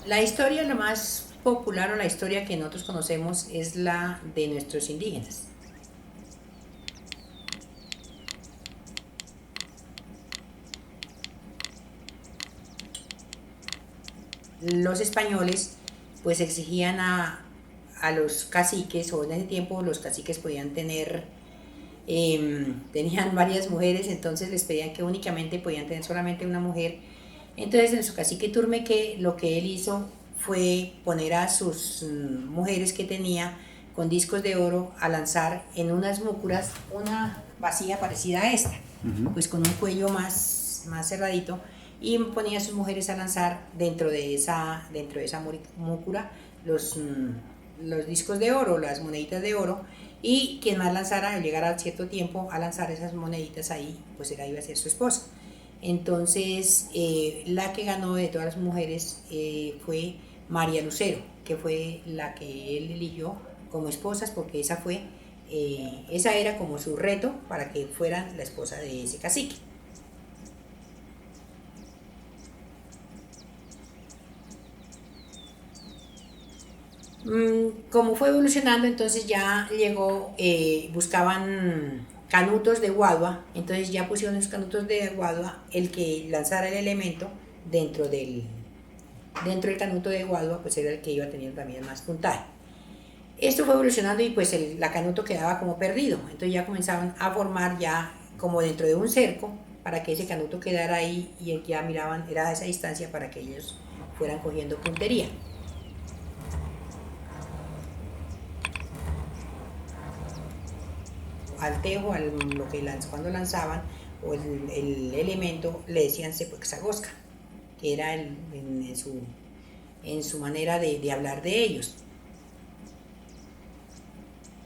La historia, la más popular o la historia que nosotros conocemos es la de nuestros indígenas. Los españoles pues exigían a los caciques, o en ese tiempo los caciques podían tenían varias mujeres, entonces les pedían que únicamente podían tener solamente una mujer. Entonces nuestro cacique Turmeque lo que él hizo fue poner a sus mujeres que tenía con discos de oro a lanzar en unas múcuras una vasija parecida a esta, pues con un cuello más cerradito, y ponía a sus mujeres a lanzar dentro de esa múcura los discos de oro, las moneditas de oro, y quien más lanzara, al llegar a cierto tiempo a lanzar esas moneditas ahí, pues iba a ser su esposa. Entonces, la que ganó de todas las mujeres fue María Lucero, que fue la que él eligió como esposas, porque esa era como su reto para que fueran la esposa de ese cacique. Como fue evolucionando, entonces ya llegó, buscaban canutos de guadua, entonces ya pusieron los canutos de guadua, el que lanzara el elemento dentro del, dentro del canuto de guadua, pues era el que iba a tener también más puntaje. Esto fue evolucionando y pues la canuto quedaba como perdido, entonces ya comenzaban a formar ya como dentro de un cerco para que ese canuto quedara ahí, y ya miraban, era a esa distancia para que ellos fueran cogiendo puntería. Al tejo, lo que cuando lanzaban, o el elemento, le decían Sepuexagosca, que era en su manera de hablar de ellos.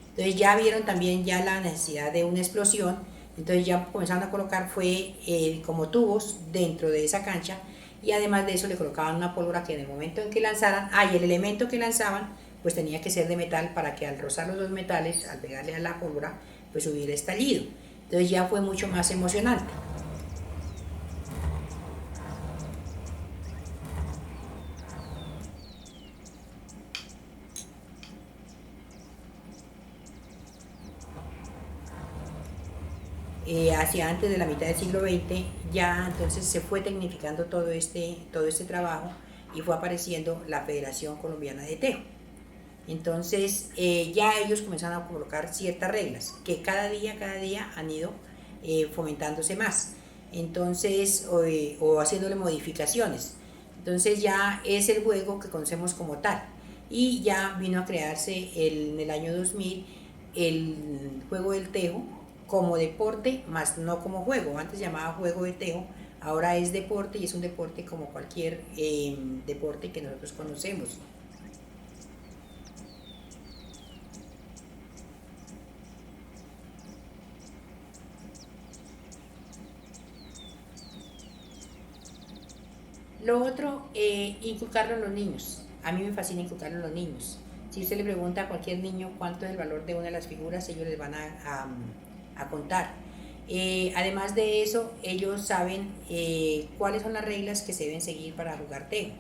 Entonces ya vieron también ya la necesidad de una explosión, entonces ya comenzaron a colocar como tubos dentro de esa cancha, y además de eso le colocaban una pólvora que en el momento en que lanzaran, y el elemento que lanzaban pues tenía que ser de metal, para que al rozar los dos metales, al pegarle a la pólvora, pues hubiera estallido. Entonces ya fue mucho más emocionante. Hacia antes de la mitad del siglo XX, ya entonces se fue tecnificando todo este trabajo, y fue apareciendo la Federación Colombiana de Tejo. Entonces ya ellos comenzaron a colocar ciertas reglas que cada día han ido fomentándose más, entonces o haciéndole modificaciones. Entonces ya es el juego que conocemos como tal, y ya vino a crearse en el año 2000 el juego del tejo como deporte, más no como juego. Antes se llamaba juego de tejo, ahora es deporte, y es un deporte como cualquier deporte que nosotros conocemos. Lo otro, inculcarlo en los niños. A mí me fascina inculcarlo en los niños. Si usted le pregunta a cualquier niño cuánto es el valor de una de las figuras, ellos les van a contar. Además de eso, ellos saben cuáles son las reglas que se deben seguir para jugar tejo.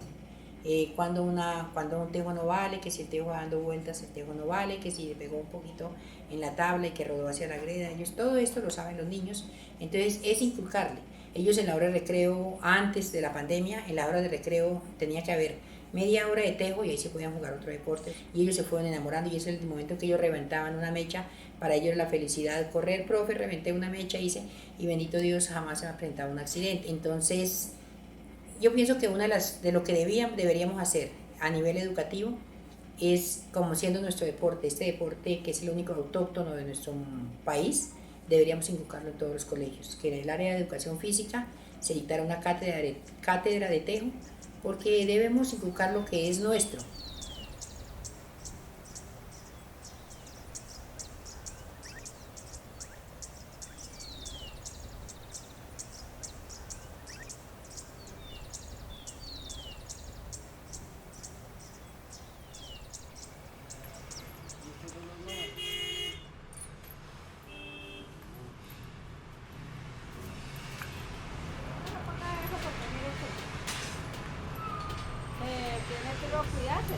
Cuando un tejo no vale, que si el tejo va dando vueltas el tejo no vale, que si le pegó un poquito en la tabla y que rodó hacia la greda, ellos todo esto lo saben los niños. Entonces es inculcarle. Ellos en la hora de recreo, antes de la pandemia, en la hora de recreo tenía que haber media hora de tejo, y ahí se podían jugar otro deporte, y ellos se fueron enamorando, y ese es el momento en que ellos reventaban una mecha. Para ellos la felicidad, correr, profe, reventé una mecha, hice, y bendito Dios, jamás se me ha presentado un accidente. Entonces yo pienso que de lo que deberíamos hacer a nivel educativo es, como siendo nuestro deporte, este deporte que es el único autóctono de nuestro país, deberíamos inculcarlo en todos los colegios, que en el área de educación física se dictara una cátedra de tejo, porque debemos inculcar lo que es nuestro. Tiene que lo cuidarse.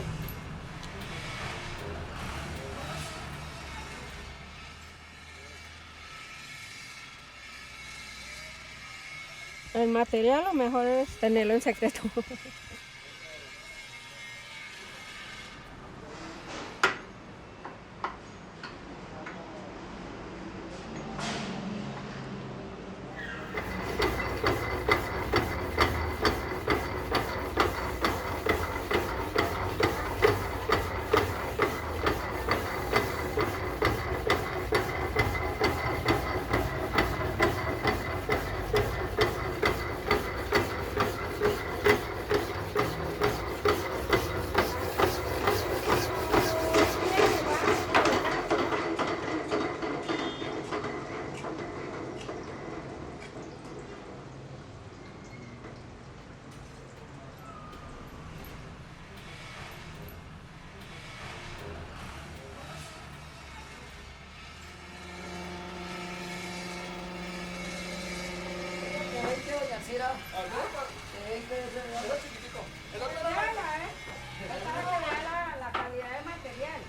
El material lo mejor es tenerlo en secreto. La calidad del material.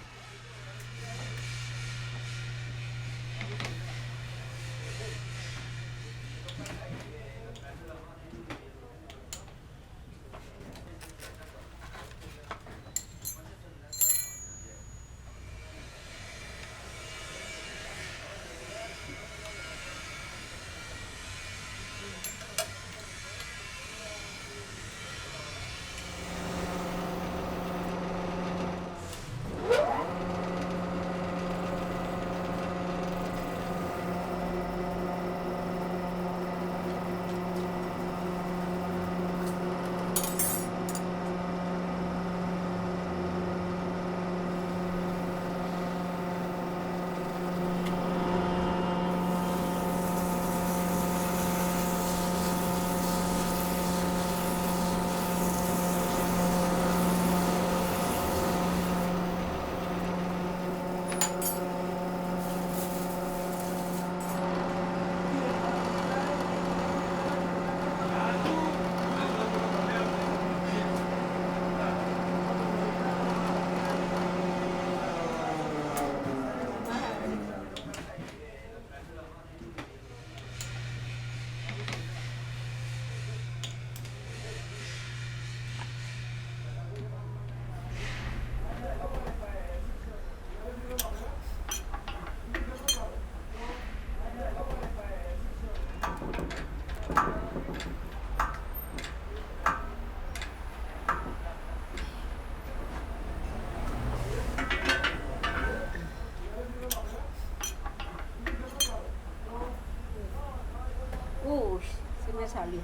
Uy, sí me salió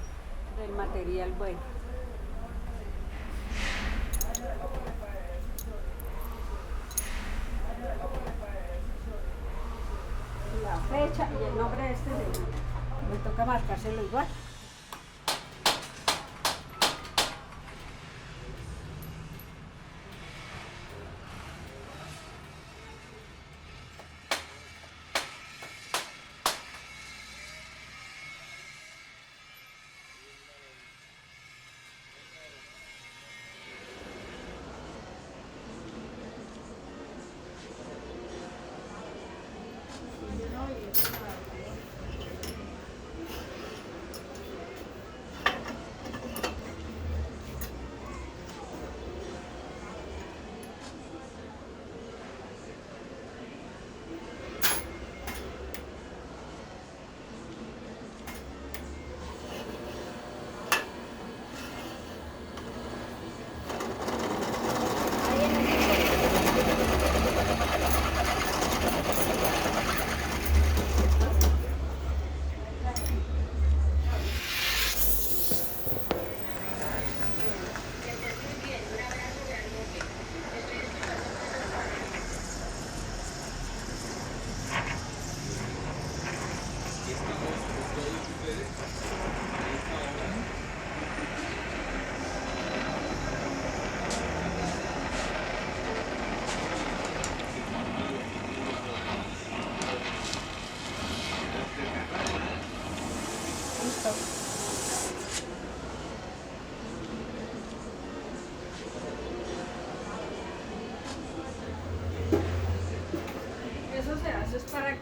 del material bueno. La fecha y el nombre de este señor. Me toca marcárselo igual.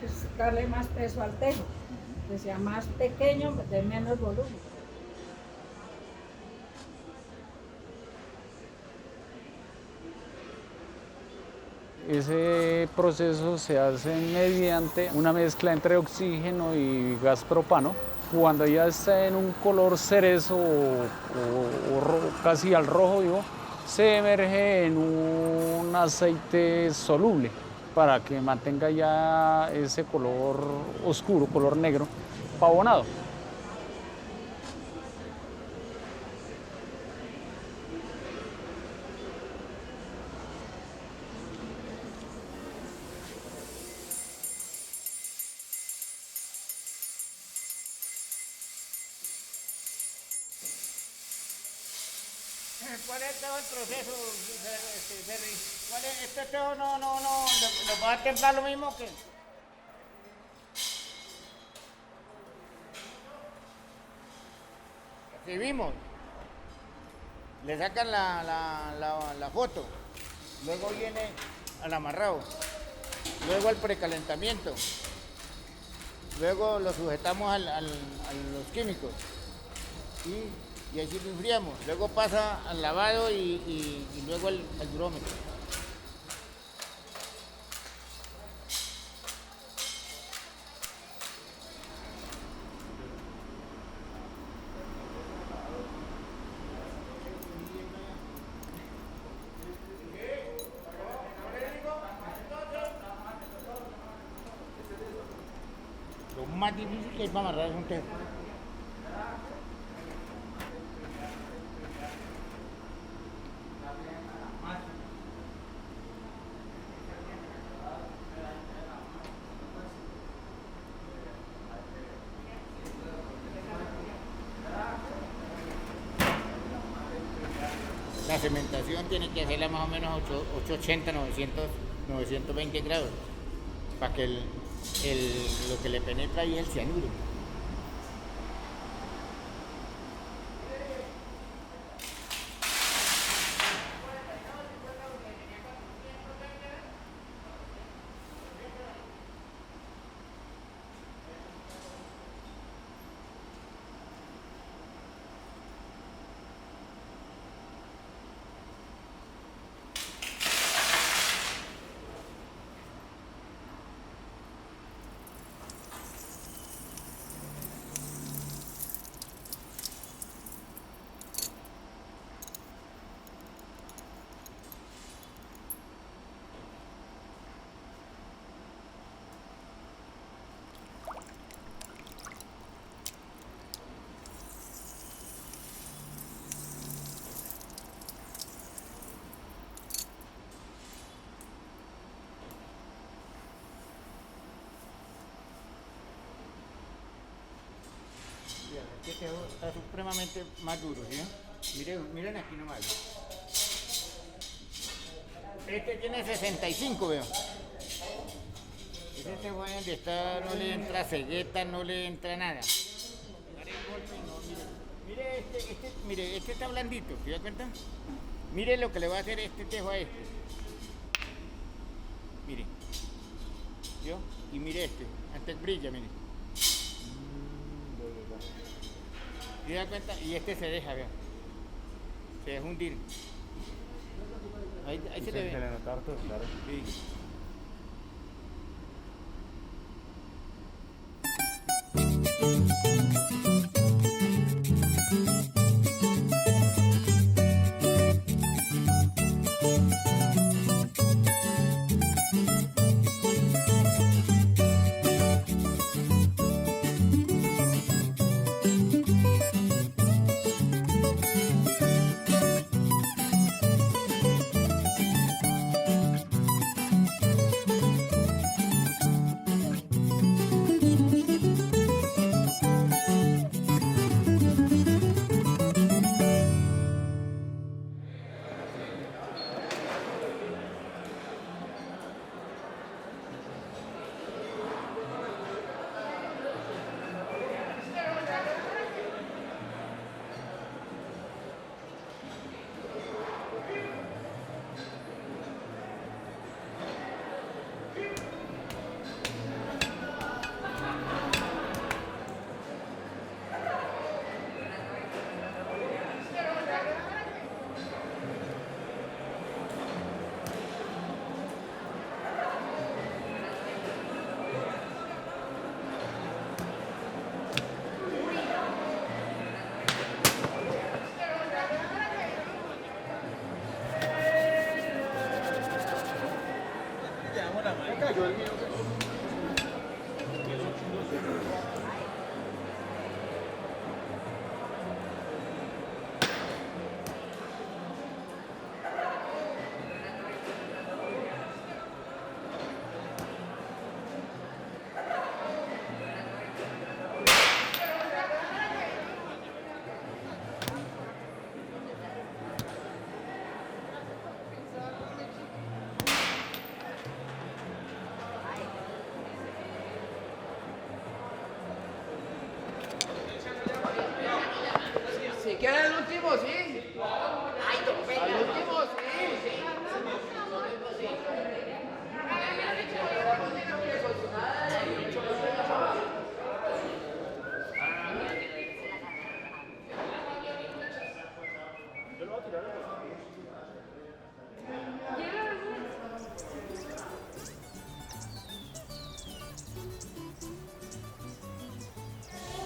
es darle más peso al tejo, que sea más pequeño, de menos volumen. Ese proceso se hace mediante una mezcla entre oxígeno y gas propano. Cuando ya está en un color cerezo o casi al rojo vivo, se emerge en un aceite soluble para que mantenga ya ese color oscuro, color negro, pavonado. ¿Cuál es todo el proceso, Ferry? ¿Cuál es? ¿Este tejo lo va a templar lo mismo que? Si vimos, le sacan la foto, luego viene al amarrado, luego al precalentamiento, luego lo sujetamos a los químicos y así lo enfriamos. Luego pasa al lavado y luego al durómetro. Lo más difícil que hay para amarrar es un tejo. La cementación tiene que hacerla más o menos a 880, 920 grados, para que lo que le penetra ahí es el cianuro. Este tejo está supremamente más duro, ¿sí? Miren aquí nomás. Este tiene 65, veo. Ese tejo ahí donde está, no le entra cegueta, no le entra nada. Mire, este está blandito, ¿se da cuenta? Mire lo que le va a hacer este tejo a este. Mire. ¿Vio? Y mire este, antes brilla, mire. ¿Se da cuenta? Y este se deja, vean. Se deja hundir. Ahí se le ve. Se le nota harto, claro. Sí. Si queda el último, sí. Ay, al último, sí.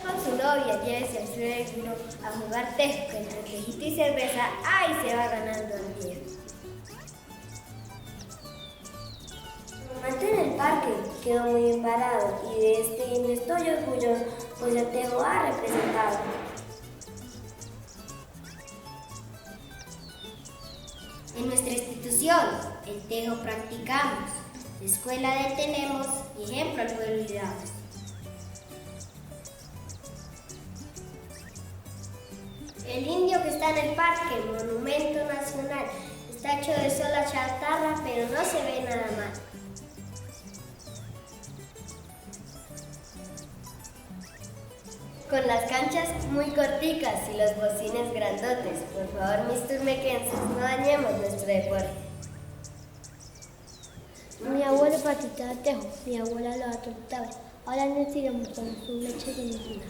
Con su novia llévese al suegro a jugar tejo, que entre tejito y cerveza, ¡ay! Se va ganando el día. En el parque quedó muy embalado y de este indio estoy orgulloso, pues el tejo ha representado. En nuestra institución, el tejo practicamos, escuela de tenemos y ejemplo al pueblo y damos. El indio que está en el parque, el monumento nacional, está hecho de sola chatarra, pero no se ve nada mal. Con las canchas muy corticas y los bocines grandotes, por favor, mis turmequenses, no dañemos nuestro deporte. Mi abuelo practicaba tejo, mi abuela lo atropellaba. Ahora no sigamos con su leche de ninguna.